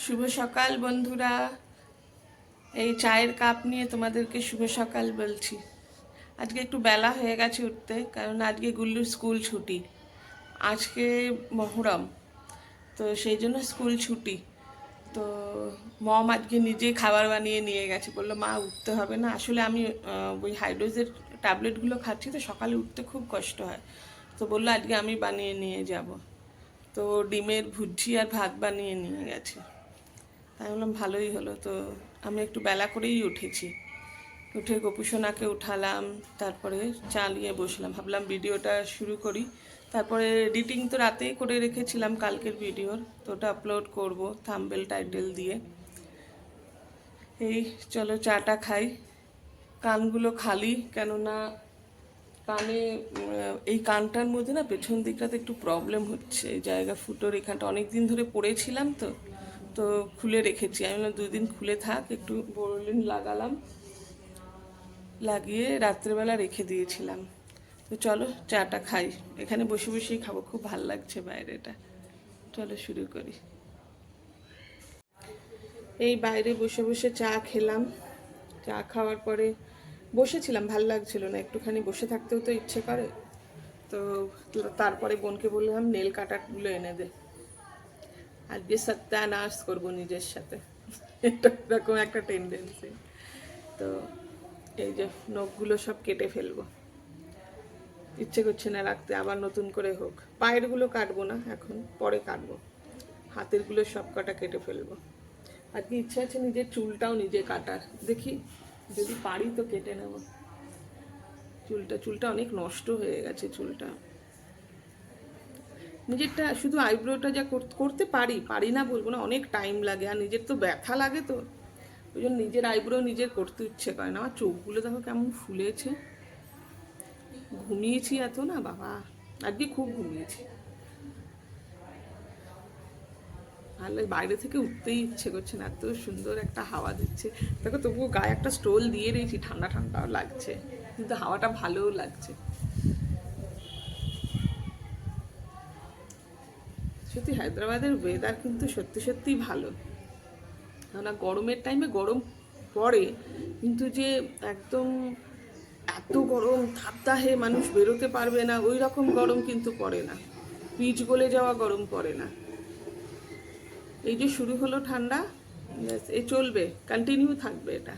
শুভ সকাল বন্ধুরা। এই চায়ের কাপ নিয়ে তোমাদেরকে শুভ সকাল বলছি। আজকে একটু বেলা হয়ে গেছে উঠতে, কারণ আজকে গুল্লুর স্কুল ছুটি। আজকে মহরম, তো সেই জন্য স্কুল ছুটি। তো মম আজকে নিজেই খাবার বানিয়ে নিয়ে গেছে, বললো মা উঠতে হবে না। আসলে আমি ওই হাইড্রোজের ট্যাবলেটগুলো খাচ্ছি, তো সকালে উঠতে খুব কষ্ট হয়। তো বললো আজকে আমি বানিয়ে নিয়ে যাব। তো ডিমের ভুজি আর ভাত বানিয়ে নিয়ে গেছে। তাই বললাম ভালোই হলো। তো আমি একটু বেলা করেই উঠেছি, উঠে গোপুসোনাকে উঠালাম, তারপরে চা নিয়ে বসলাম, ভাবলাম ভিডিওটা শুরু করি। তারপরে এডিটিং তো রাতেই করে রেখেছিলাম কালকের ভিডিওর, তো ওটা আপলোড করব থাম্বনেল টাইটেল দিয়ে। এই চলো চাটা খাই। কানগুলো খালি, কেননা কানে এই কানটার মধ্যে না পেছন দিকটাতে একটু প্রবলেম হচ্ছে। এই জায়গা ফুটোর এখানটা অনেক দিন ধরে পড়েছিলাম, তো তো খুলে রেখেছি। আমি বললাম 2 দিন খুলে থাক, একটু বোরোলিন লাগালাম, লাগিয়ে রাত্রেবেলা রেখে দিয়েছিলাম। তো চলো চাটা খাই, এখানে বসে বসেই খাবো, খুব ভাল লাগছে বাইরেটা। চলো শুরু করি। এই বাইরে বসে বসে চা খেলাম। চা খাওয়ার পরে বসেছিলাম, ভাল লাগছিল না, একটুখানি বসে থাকতেও তো ইচ্ছে করে। তো তারপরে বোনকে বললাম নেল কাটারগুলো এনে দে, আজকে সত্যানাশ করবো নিজের সাথে। এটা এরকম একটা টেন্ডেন্সি। তো এই যে নখগুলো সব কেটে ফেলবো, ইচ্ছে করছে না রাখতে, আবার নতুন করে হোক। পায়েরগুলো কাটবো না এখন, পরে কাটবো। হাতেরগুলো সব কটা কেটে ফেলবো। আজকে ইচ্ছে আছে নিজের চুলটাও নিজে কাটার, দেখি যদি পারি তো কেটে নেব চুলটা অনেক নষ্ট হয়ে গেছে চুলটা। নিজেরটা শুধু আইব্রোটা যা করতে পারি না বলবো না, অনেক টাইম লাগে, আর নিজের তো ব্যথা লাগে, তো ওই জন্য নিজের আইব্রো নিজের করতে ইচ্ছে করে না। আমার চোখগুলো দেখো কেমন ফুলেছে, ঘুমিয়েছি এত না বাবা, আজকে খুব ঘুমিয়েছি। ভালো, বাইরে থেকে উঠতেই ইচ্ছে করছে না, এত সুন্দর একটা হাওয়া দিচ্ছে। দেখো তবুও গায়ে একটা স্টোল দিয়ে দিয়েছি, ঠান্ডা ঠান্ডাও লাগছে, কিন্তু হাওয়াটা ভালোও লাগছে। সত্যি হায়দ্রাবাদের ওয়েদার কিন্তু সত্যি সত্যিই ভালো। কেননা গরমের টাইমে গরম পড়ে, কিন্তু যে একদম এত গরম তাপদাহে মানুষ বেরোতে পারবে না ওই রকম গরম কিন্তু পড়ে না, পিচ গলে যাওয়া গরম পড়ে না। এই যে শুরু হলো ঠান্ডা, এ চলবে, কন্টিনিউ থাকবে এটা।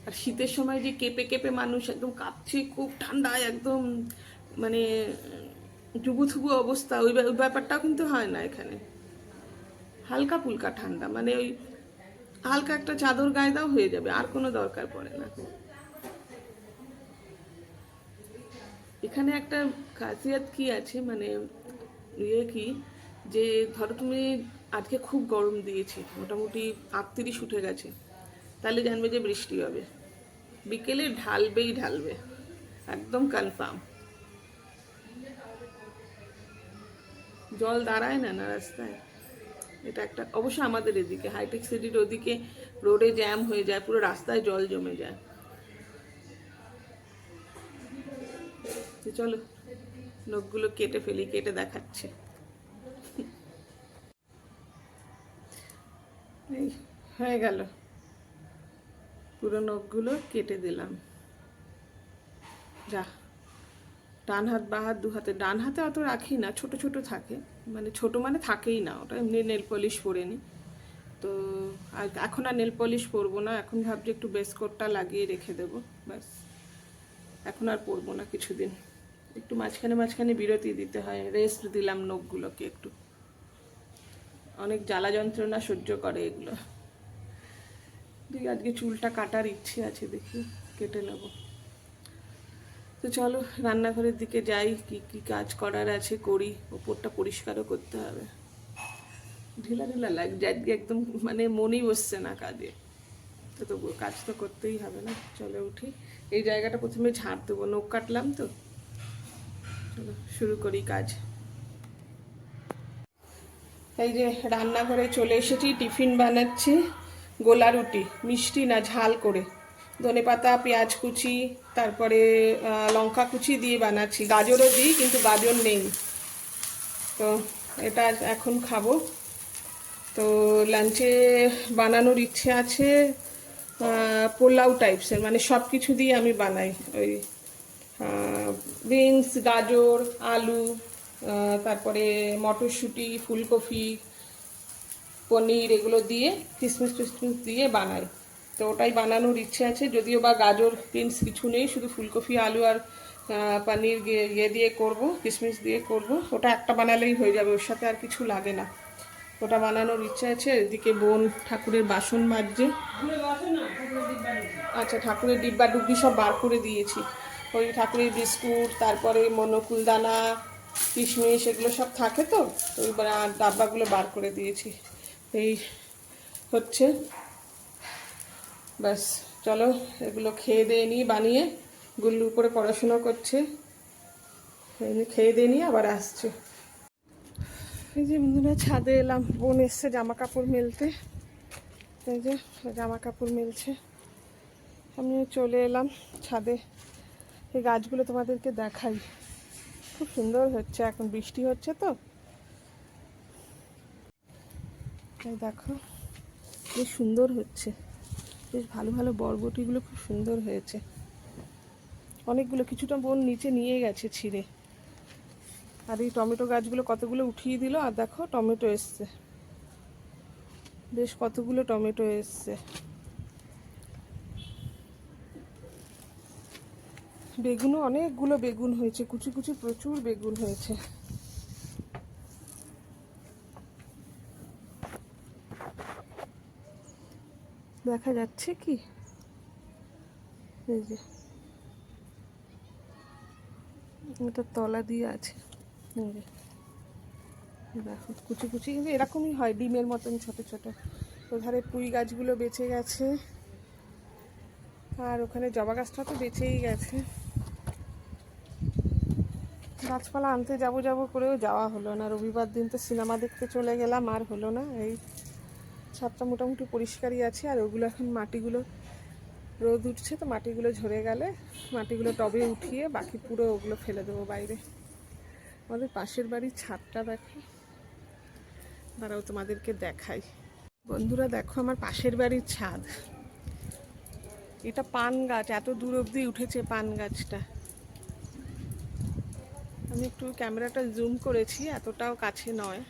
আর শীতের সময় যে কেঁপে কেঁপে মানুষ একদম কাঁপছে, খুব ঠান্ডায় একদম মানে জুবুথুবু অবস্থা, ওই ব্যাপারটাও কিন্তু হয় না এখানে। হালকা ফুলকা ঠান্ডা, মানে ওই হালকা একটা চাদর গায়ে দাও হয়ে যাবে, আর কোনো দরকার পড়ে না। এখানে একটা খাসিয়াত কি আছে, মানে ইয়ে কি, যে ধরো তুমি আজকে খুব গরম দিয়েছে, মোটামুটি 38 উঠে গেছে, তাহলে জানবে যে বৃষ্টি হবে, বিকেলে ঢালবে একদম কনফার্ম। জল দাঁড়ায় না রাস্তায়, এটা একটা অবশ্য আমাদের এদিকে হাইটেক সিটির ওদিকে রোডে জ্যাম হয়ে যায়, পুরো রাস্তায় জল জমে যায়। তো চলো নখগুলো কেটে ফেলি, কেটে দেখাচ্ছে। এই হয়ে গেল, পুরো নখগুলো কেটে দিলাম। যা, ডান হাত বা হাত দু হাতে, ডান হাতে অত রাখি না, ছোট ছোট থাকে, মানে ছোট মানে থাকেই না, ওটা এমনি নেল পলিশ পরে নি। তো আর এখন আর নেল পলিশ পরবো না, এখন ভাবছি একটু বেস কোটটা লাগিয়ে রেখে দেবো, ব্যাস। এখন আর পরবো না কিছুদিন, একটু মাঝখানে মাঝখানে বিরতি দিতে হয়, রেস্ট দিলাম নখগুলোকে একটু, অনেক জ্বালা যন্ত্রণা সহ্য করে এগুলো। দেখি আজকে চুলটা কাটার ইচ্ছে আছে, দেখি কেটে নেব। তো চলো রান্নাঘরের দিকে যাই, কি কি কাজ করার আছে করি, ওপরটা পরিষ্কারও করতে হবে। ঢিলা ঢিলা লাগছে আজকে একদম, মানে মনেই বসছে না কাজে। তো তবুও কাজ তো করতেই হবে না, চলে উঠি। এই জায়গাটা প্রথমে ঝাড় দেবো, নখ কাটলাম তো। চলো শুরু করি কাজ। এই যে রান্নাঘরে চলে এসেছি, টিফিন বানাচ্ছি, গোলা রুটি, মিষ্টি না ঝাল করে, ধনেপাতা পেঁয়াজ কুচি তারপরে লঙ্কা কুচি দিয়ে বানাচ্ছি, গাজরও দিই কিন্তু গাজর নেই, তো এটা এখন খাবো। তো লাঞ্চে বানানোর ইচ্ছে আছে পোলাও টাইপসের, মানে সব কিছু দিয়ে আমি বানাই। ওই বিনস, গাজর, আলু, তারপরে মটরশুঁটি, ফুলকপি, পনির, এগুলো দিয়ে কিশমিশ টিশমিশ দিয়ে বানাই। তো ওটাই বানানোর ইচ্ছে আছে, যদিও বা গাজর বিনস কিছু নেই, শুধু ফুলকপি, আলু আর পনির ইয়ে দিয়ে করব, কিশমিশ দিয়ে করব। ওটা একটা বানালেই হয়ে যাবে, ওর সাথে আর কিছু লাগে না। ওটা বানানোর ইচ্ছা আছে। এদিকে বোন ঠাকুরের বাসন মাজছে। আচ্ছা, ঠাকুরের ডিব্বা ডুব্বি সব বার করে দিয়েছি। ওই ঠাকুরের বিস্কুট, তারপরে মনকুলদানা, কিশমিশ, এগুলো সব থাকে, তো ওই ডাব্বাগুলো বার করে দিয়েছি। এই হচ্ছে, ব্যাস। চলো এগুলো খেয়ে দিয়ে নিই বানিয়ে। গুল্লু উপরে পড়াশোনা করছে, খেয়ে দিয়ে নিয়ে আবার আসছে। এই যে বন্ধুরা ছাদে এলাম, বোন এসছে জামা কাপড় মেলতে। এই যে জামা কাপড় মেলছে, আমিও চলে এলাম ছাদে। এই গাছগুলো তোমাদেরকে দেখাই, খুব সুন্দর হচ্ছে। এখন বৃষ্টি হচ্ছে তো, এই দেখো বেশ সুন্দর হচ্ছে, বেশ ভালো ভালো বরবটিগুলো খুব সুন্দর হয়েছে। অনেকগুলো, কিছুটা বোন নিচে নিয়ে গেছে ছিঁড়ে। আর এই টমেটো গাছগুলো কতগুলো উঠিয়ে দিল, আর দেখো টমেটো এসছে, বেশ কতগুলো টমেটো এসছে। বেগুনও অনেকগুলো বেগুন হয়েছে, কুচি কুচি প্রচুর বেগুন হয়েছে। দেখা যাচ্ছে কি, এই যে এটা তলা দিয়ে আছে, এই যে দেখো কুচি কুচি, কিন্তু এরকমই হয়, ডিমের মতন ছোট ছোট। ওধারে পুঁই গাছগুলো বেঁচে গেছে, আর ওখানে জবা গাছটা তো বেঁচেই গেছে। গাছপালা আনতে যাবো যাবো করেও যাওয়া হলো না। রবিবার দিন তো সিনেমা দেখতে চলে গেলাম, আর হলো না। এই ছাদটা মোটামুটি পরিষ্কারই আছে, আর ওগুলো এখন মাটিগুলো রোদ উঠছে, তো মাটিগুলো ঝরে গেলে মাটিগুলো টবে উঠিয়ে বাকি পুরো ওগুলো ফেলে দেবো বাইরে। আমাদের পাশের বাড়ির ছাদটা দেখো, দাঁড়াও তোমাদেরকে দেখাই। বন্ধুরা দেখো আমার পাশের বাড়ির ছাদ, এটা পান গাছ, এত দূর অবধি উঠেছে পান গাছটা। আমি একটু ক্যামেরাটা জুম করেছি, এতটাও কাছে নয়।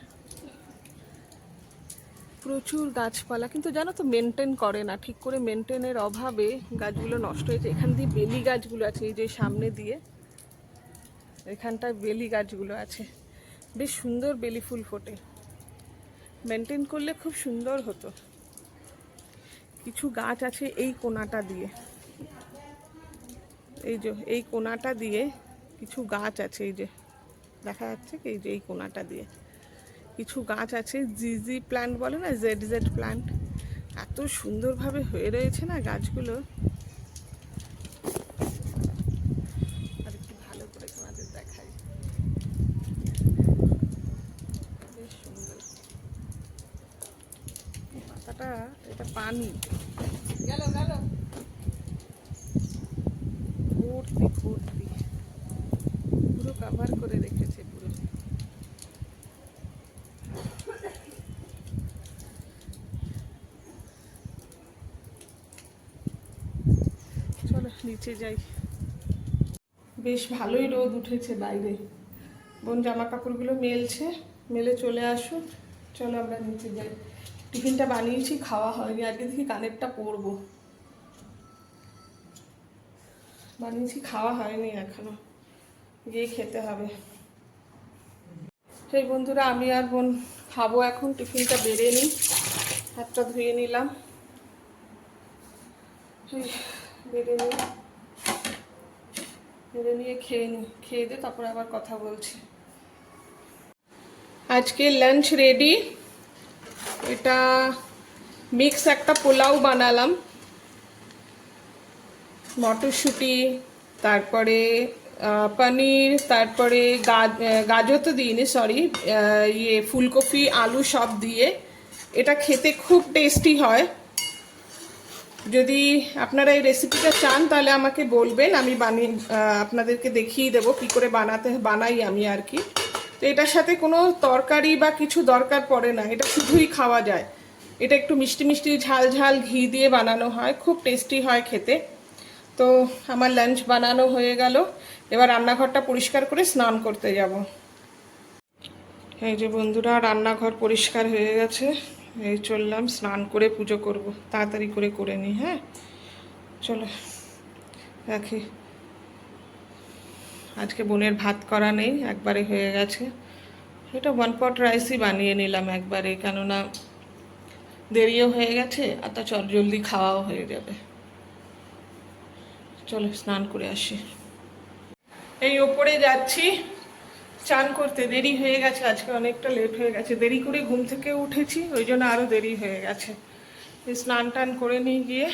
প্রচুর গাছপালা, কিন্তু জানো তো মেনটেন করে না ঠিক করে, মেনটেনের অভাবে গাছগুলো নষ্ট হয়েছে। এখান দিয়ে বেলি গাছগুলো আছে, এই যে সামনে দিয়ে এখানটায় বেলি গাছগুলো আছে, বেশ সুন্দর বেলি ফুল ফোটে। মেনটেন করলে খুব সুন্দর হতো। কিছু গাছ আছে এই কোনাটা দিয়ে, এই যে এই কোনাটা দিয়ে কিছু গাছ আছে, এই যে দেখা যাচ্ছে কি, এই যে এই কোনাটা দিয়ে কিছু গাছ আছে, জিজি প্ল্যান্ট বলে না, জেড জেড প্ল্যান্ট, এত সুন্দরভাবে হয়ে রয়েছে না গাছগুলো। আর একটু ভালো করে তোমাদের দেখাই, বেশ সুন্দর পাতাটা। এটা পানি গেল গেল ভর্তি ভর্তি, পুরো কভার করে রেখেছে পুরো। চলো নিচে যাই, বেশ ভালোই রোদ উঠেছে বাইরে। বোন জামা কাপড়গুলো মেলছে, মেলে চলে আসুক। চলো আমরা নিচে যাই। টিফিনটা বানিয়েছি, খাওয়া হয়নি, আজকে দেখি কানেরটা পরবো। বানিয়েছি, খাওয়া হয়নি এখনো, গিয়ে খেতে হবে। সেই বন্ধুরা আমি আর বোন খাবো এখন, টিফিনটা বেড়ে নিই। হাতটা ধুয়ে নিলাম, বেড়ে নিই, বেড়ে নিয়ে খেয়ে নিই, খেয়ে দিয়ে তারপরে আবার কথা বলছি। আজকে লাঞ্চ রেডি। এটা মিক্স একটা পোলাও বানালাম, মটরশুঁটি, তারপরে পনির, তারপরে গাজর তো দিইনি, সরি, ইয়ে ফুলকপি, আলু সব দিয়ে। এটা খেতে খুব টেস্টি হয়। যদি আপনারা এই রেসিপিটা চান তাহলে আমাকে বলবেন, আমি বানিয়ে আপনাদেরকে দেখিয়ে দেবো কী করে বানাই আমি আর কি। তো এটার সাথে কোনো তরকারি বা কিছু দরকার পড়ে না, এটা শুধুই খাওয়া যায়। এটা একটু মিষ্টি মিষ্টি ঝাল ঝাল ঘি দিয়ে বানানো হয়, খুব টেস্টি হয় খেতে। তো আমার লাঞ্চ বানানো হয়ে গেল, এবার রান্নাঘরটা পরিষ্কার করে স্নান করতে যাব। এই যে বন্ধুরা, রান্নাঘর পরিষ্কার হয়ে গেছে, এই চললাম স্নান করে পুজো করব, তাড়াতাড়ি করে নিই। হ্যাঁ চলো রাখি। আজকে বোনের ভাত করা নেই, একবারে হয়ে গেছে। এটা 1 পট রাইসই বানিয়ে নিলাম একবারে, কেননা দেরিও হয়ে গেছে আর তা জলদি খাওয়াও হয়ে যাবে। চলো স্নান করে আসি। এই ওপরে যাচ্ছি চান করতে, দেরি হয়ে গেছে, আজকে অনেকটা লেট হয়ে গেছে, দেরি করে ঘুম থেকে উঠেছি, ওই জন্য আরও দেরি হয়ে গেছে। স্নান টান করে নিয়ে গিয়ে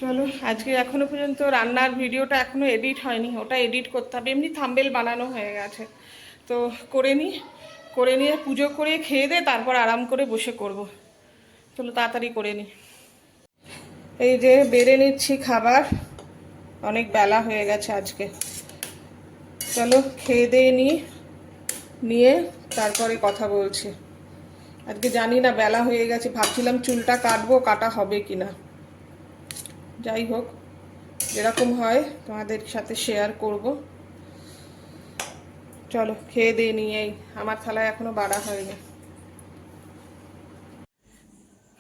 চলো। আজকে এখনো পর্যন্ত রান্নার ভিডিওটা এখনো এডিট হয়নি, ওটা এডিট করতে হবে। এমনি থাম্বেল বানানো হয়ে গেছে, তো করে নিয়ে পুজো করে খেয়ে দে, তারপর আরাম করে বসে করব। চলো তাড়াতাড়ি করে নিই। এই যে বেড়ে নিচ্ছি খাবার, অনেক বেলা হয়ে গেছে আজকে। চলো খেয়ে দিয়ে নিয়ে তারপরে কথা বলছি। আজকে জানি না, বেলা হয়ে গেছে, ভাবছিলাম চুলটা কাটবো, কাটা হবে কি না। যাই হোক, যেরকম হয় তোমাদের সাথে শেয়ার করব। চলো খেয়ে দিয়ে নিয়েই, আমার থালায় এখনো বাড়া হয়নি।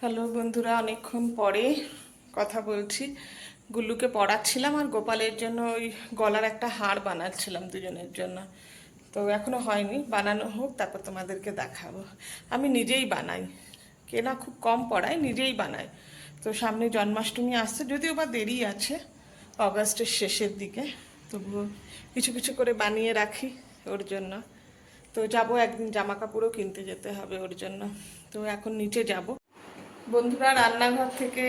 হ্যালো বন্ধুরা, অনেকক্ষণ পরে কথা বলছি। গুল্লুকে পড়াচ্ছিলাম আর গোপালের জন্য ওই গলার একটা হার বানাচ্ছিলাম দুজনের জন্য। তো এখনো হয়নি, বানানো হোক তারপর তোমাদেরকে দেখাবো। আমি নিজেই বানাই, কেনা খুব কম পড়াই, নিজেই বানাই। তো সামনে জন্মাষ্টমী আসছে, যদিও বা দেরি আছে, অগাস্টের শেষের দিকে, তবুও কিছু কিছু করে বানিয়ে রাখি ওর জন্য। তো যাব একদিন, জামা কাপড়ও কিনতে যেতে হবে ওর জন্য। তো এখন নিচে যাব। বন্ধুরা, রান্নাঘর থেকে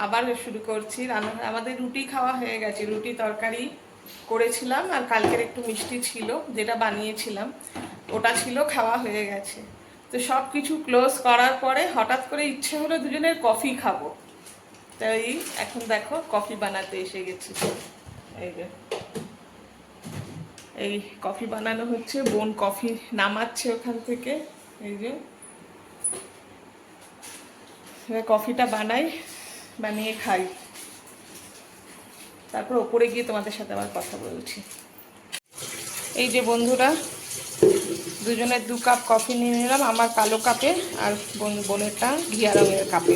আবার শুরু করছি। আমাদের রুটি খাওয়া হয়ে গেছে, রুটি তরকারি করেছিলাম, আর কালকের একটু মিষ্টি ছিল যেটা বানিয়েছিলাম, ওটা ছিল, খাওয়া হয়ে গেছে। তো সব কিছু ক্লোজ করার পরে হঠাৎ করে ইচ্ছে হলো দুজনের কফি খাবো, তাই এখন দেখো কফি বানাতে এসে গেছি। এই যে এই কফি বানানো হচ্ছে, বোন কফি নামাচ্ছে ওখান থেকে। এই যে কফিটা বানিয়ে খাই, তারপর ওপরে গিয়ে তোমাদের সাথে আবার কথা বলছি। এই যে বন্ধুরা, দুজনের 2 কাপ কফি নিয়ে নিলাম, আমার কালো কাপে আর বোনেরটা ঘিয়া রঙের কাপে।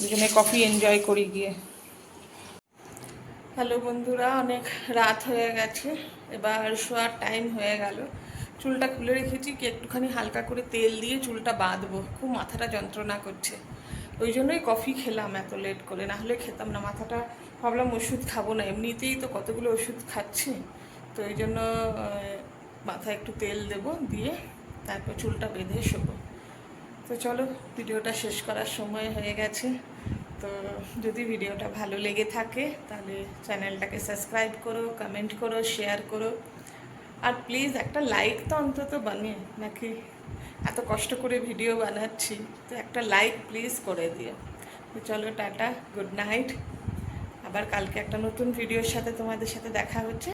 দুজনে কফি এনজয় করি গিয়ে। হ্যালো বন্ধুরা, অনেক রাত হয়ে গেছে, এবার শোয়ার টাইম হয়ে গেল। চুলটা খুলে রেখেছি, কি একটুখানি হালকা করে তেল দিয়ে চুলটা বাঁধবো, খুব মাথাটা যন্ত্রণা করছে। ওই জন্যই কফি খেলাম এত লেট করে, না হলে খেতাম না। মাথাটা ভাবলাম ওষুধ খাবো না, এমনিতেই তো কতগুলো ওষুধ খাচ্ছি, তো এই জন্য মাথায় একটু তেল দেবো, দিয়ে তারপর চুলটা বেঁধে শোবো। তো চলো, ভিডিওটা শেষ করার সময় হয়ে গেছে। তো যদি ভিডিওটা ভালো লেগে থাকে তাহলে চ্যানেলটাকে সাবস্ক্রাইব করো, কমেন্ট করো, শেয়ার করো, আর প্লিজ একটা লাইক তো অন্তত বানিয়ে, নাকি এত কষ্ট করে ভিডিও বানাচ্ছি, তো একটা লাইক প্লিজ করে দিও। তো চলো টাটা, গুড নাইট। আবার কালকে একটা নতুন ভিডিওর সাথে তোমাদের সাথে দেখা হচ্ছে।